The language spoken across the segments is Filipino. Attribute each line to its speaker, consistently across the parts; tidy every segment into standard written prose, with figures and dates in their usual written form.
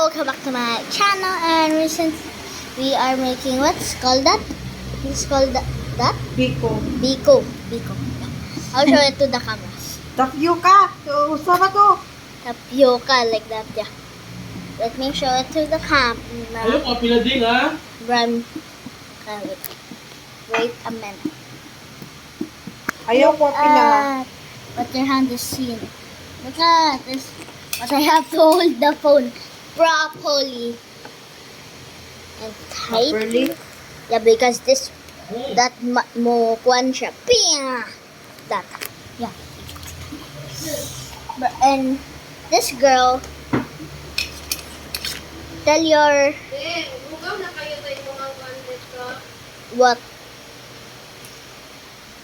Speaker 1: welcome back to my channel, and recently we are making what's called that? It's called that?
Speaker 2: Biko.
Speaker 1: Biko. I'll show it to the cameras.
Speaker 2: Tapioca. Usa ba to?
Speaker 1: Tapioca, like that, yeah. Let me show it to the
Speaker 3: Ayun,
Speaker 1: camera.
Speaker 3: kapi na din ha.
Speaker 1: Brown. Wait a minute.
Speaker 2: Ayaw ko pinaha.
Speaker 1: But your hand is seen. Look at this. But I have to hold the phone properly and tight.
Speaker 2: Properly.
Speaker 1: Yeah, because this that mo kwan siya. Pia! That. Yeah. And this girl, tell your
Speaker 4: Hugaw na kayo tayo mga content ko.
Speaker 1: what.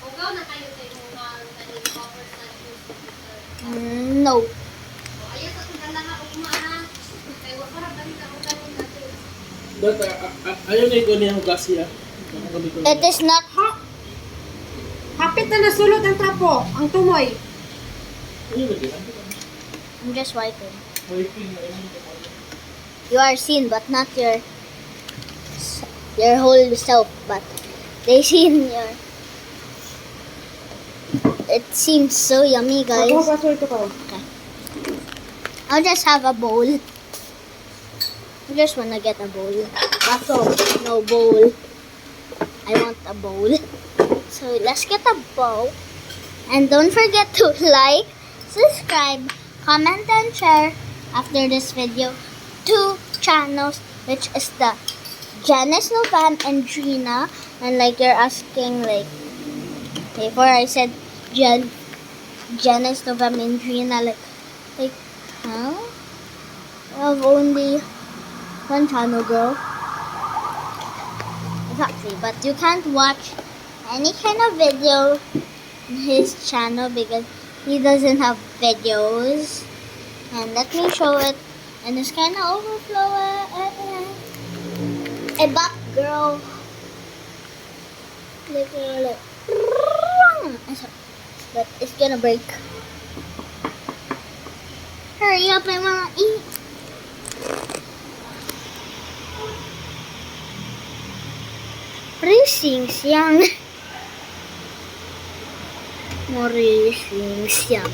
Speaker 4: Hugaw na kayo tayo mga kanin cover sa news.
Speaker 1: No.
Speaker 4: Ayaw sa kung lang ako kumaha. Kaya wag para balik ako kanin natin.
Speaker 3: Ayun na ito niya hugas siya.
Speaker 1: It is not.
Speaker 2: Hapit na nasulot ang trapo. Ang tumoy.
Speaker 3: Ayun na din.
Speaker 1: I'm just wiping.
Speaker 3: Wiping na yun.
Speaker 1: You are seen, but not your whole self. But they seen your. It seems so yummy,
Speaker 2: Ako
Speaker 1: guys.
Speaker 2: paso ito ko.
Speaker 1: I'll just have a bowl. I just wanna get a bowl. That's all. No bowl. I want a bowl. So let's get a bowl. And don't forget to like, subscribe, comment, and share after this video. 2 channels, which is the Janice Novan and Drina. And like you're asking, like before I said Janice Novan and Drina, like huh? I have only 1 channel, girl. Exactly, but you can't watch any kind of video in his channel because he doesn't have videos. And let me show it. And it's kind of overflowing. A back, girl. Like, but it's gonna break. Hurry up, I wanna eat. Racing siyang. Mo racing siyang.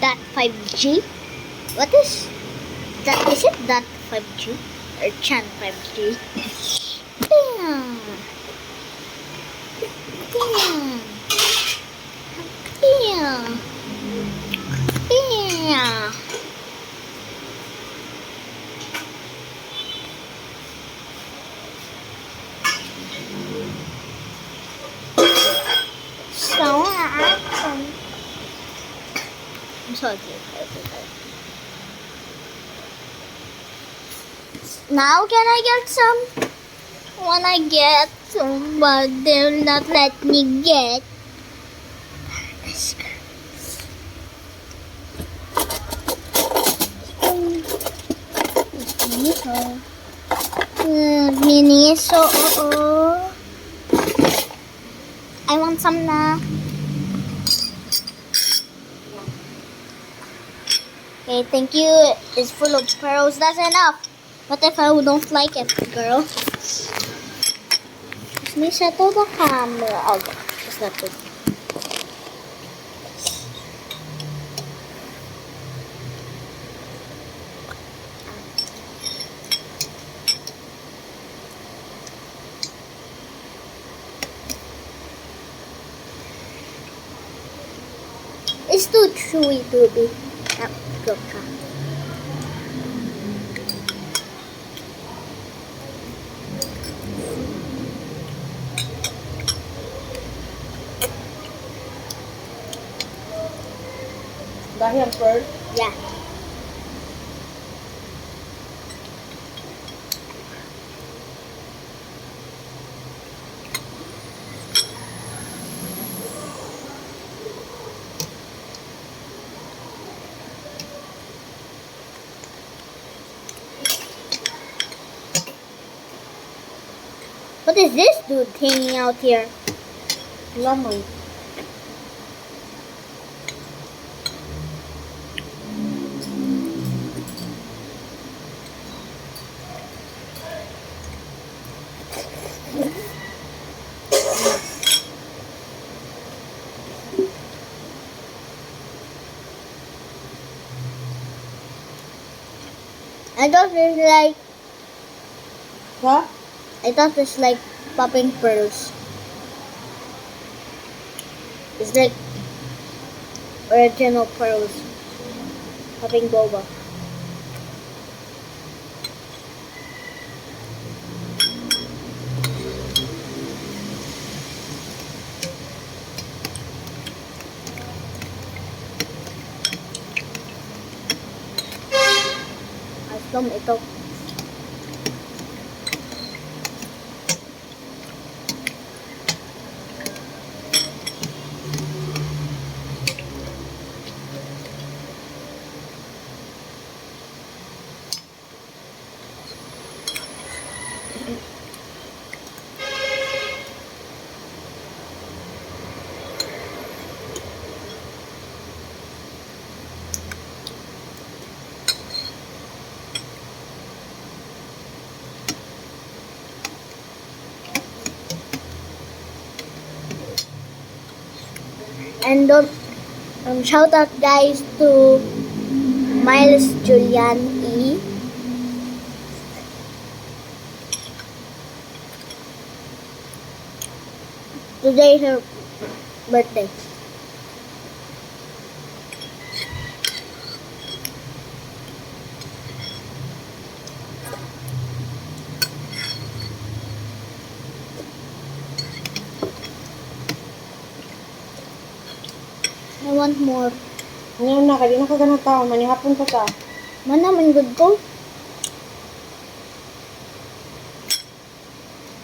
Speaker 1: That 5G? What is that? Is it that 5G or Chan 5G? Bam. Bam. Bam. Bam. So awesome. I'm sorry. Now can I get some? When I get some, but they'll not let me get. Miniso, oo. I want some na. Okay, thank you. It's full of pearls. That's enough. What if I don't like it, girl? Let me settle the camera. Oh, it's not good. It's too chewy to be. Good.
Speaker 2: Dahil pearl.
Speaker 1: Yeah. What is this dude hanging out here?
Speaker 2: Lemon.
Speaker 1: I thought it's like
Speaker 2: What?
Speaker 1: I thought it's like popping pearls. It's like original pearls. Popping boba. Asam ito. And don't shout out guys to Miles Julian E. Today is her birthday. I want more.
Speaker 2: Ngayon na, kaya na ka ganang tao. Manihapon ka ta.
Speaker 1: Mana man good ko?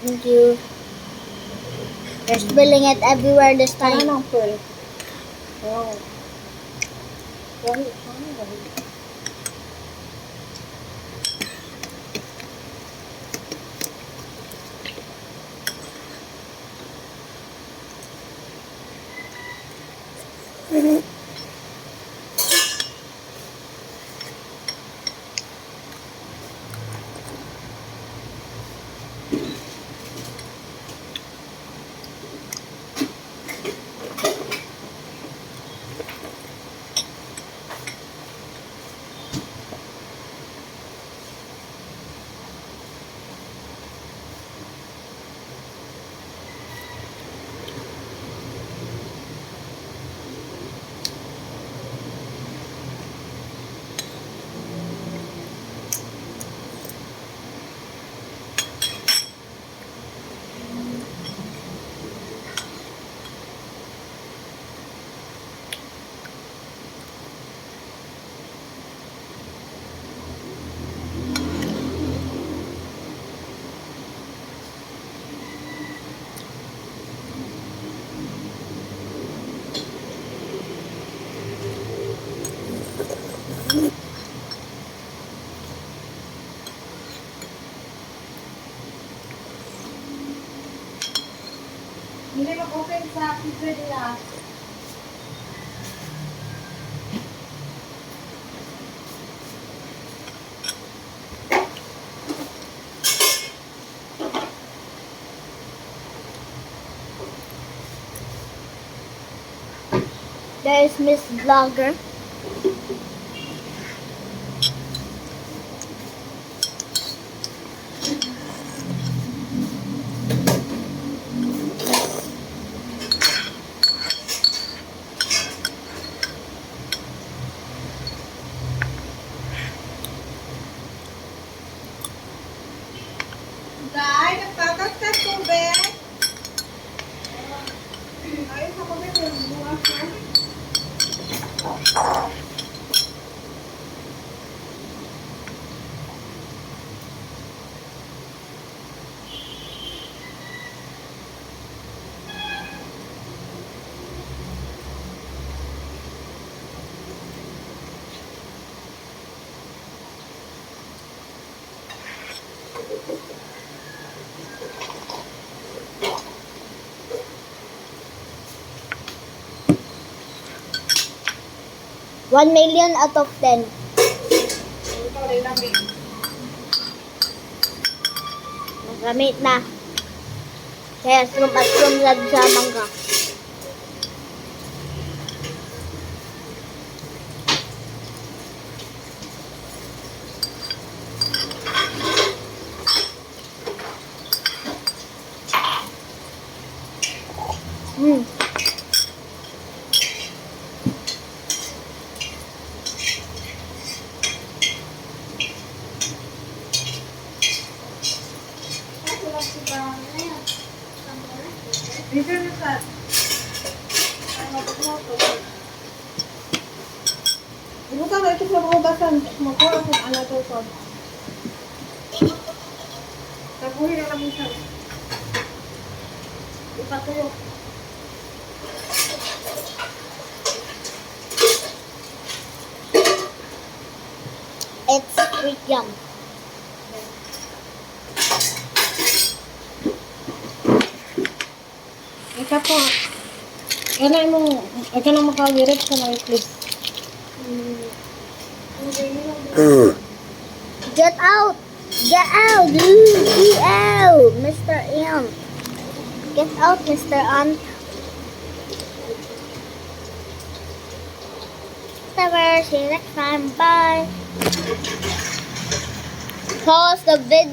Speaker 1: Thank you. They're spilling it everywhere this
Speaker 2: Kaya
Speaker 1: time.
Speaker 2: ng pearl. Wow. Dahil, dahil. Hindi mag-open sa pizza nila.
Speaker 1: There is Miss Vlogger.
Speaker 2: Dahil, nagtatas ka tubig. Ayos ako ba yung buwas na?
Speaker 1: 1 million out of 10.
Speaker 2: Ito, lamig.
Speaker 1: Magamit na. Kaya strum at strum lad sa mangga. Hmm.
Speaker 2: Dito na sa... Ano mo ito? Ibutan na ito sa buhugasan. Magkuha kung ano ito ito. Tabuhin na namin siya. Ipatuyo.
Speaker 1: It's sweet yum.
Speaker 2: Ika po. Kaya mo, ay ka na makawirit sa mga please.
Speaker 1: Get out! Get out! Get out! Mr. M. Get out, Mr. Ant. Whatever. See you next time. Bye. Pause the video.